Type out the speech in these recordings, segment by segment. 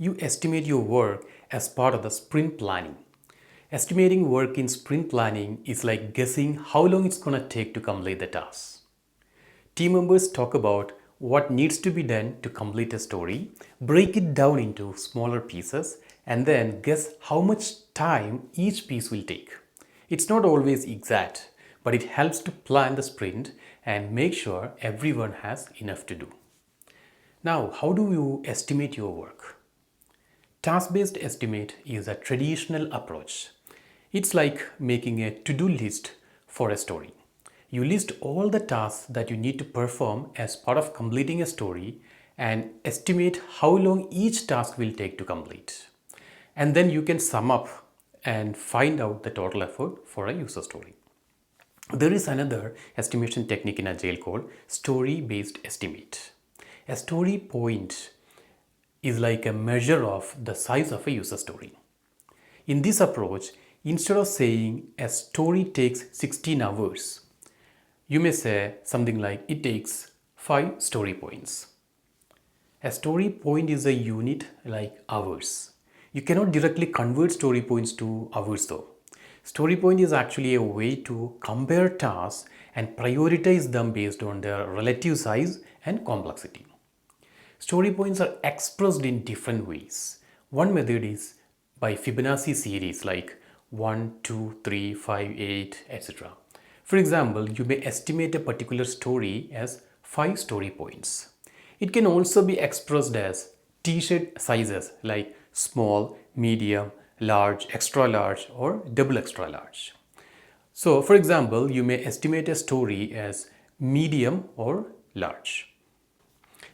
you estimate your work as part of the sprint planning. Estimating work in sprint planning is like guessing how long it's going to take to complete the task. Team members talk about what needs to be done to complete a story, break it down into smaller pieces, and then guess how much time each piece will take. It's not always exact, but it helps to plan the sprint and make sure everyone has enough to do. Now, how do you estimate your work? Task-based estimate is a traditional approach. It's like making a to-do list for a story. You list all the tasks that you need to perform as part of completing a story and estimate how long each task will take to complete. And then you can sum up and find out the total effort for a user story. There is another estimation technique in Agile called story-based estimate. A story point is like a measure of the size of a user story. In this approach, instead of saying a story takes 16 hours, you may say something like it takes 5 story points. A story point is a unit like hours. You cannot directly convert story points to hours though. Story point is actually a way to compare tasks and prioritize them based on their relative size and complexity. Story points are expressed in different ways. One method is by Fibonacci series like 1, 2, 3, 5, 8, etc. For example, you may estimate a particular story as 5 story points. It can also be expressed as t-shirt sizes like small, medium, large, extra large, or double extra large. So, for example, you may estimate a story as medium or large.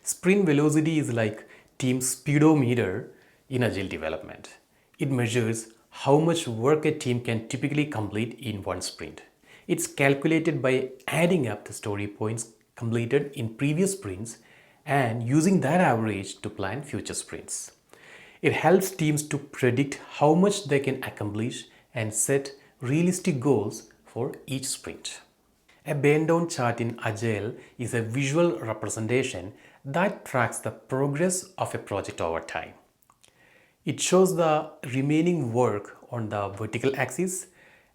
Sprint velocity is like team speedometer in Agile development. It measures how much work a team can typically complete in one sprint. It's calculated by adding up the story points completed in previous sprints and using that average to plan future sprints. It helps teams to predict how much they can accomplish and set realistic goals for each sprint. A burn-down chart in Agile is a visual representation that tracks the progress of a project over time. It shows the remaining work on the vertical axis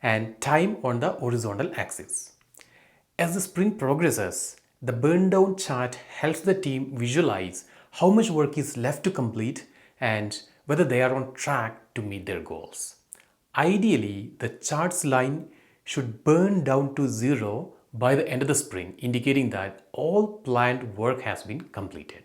and time on the horizontal axis. As the sprint progresses, the burn-down chart helps the team visualize how much work is left to complete and whether they are on track to meet their goals. Ideally, the chart's line should burn down to zero by the end of the sprint, indicating that all planned work has been completed.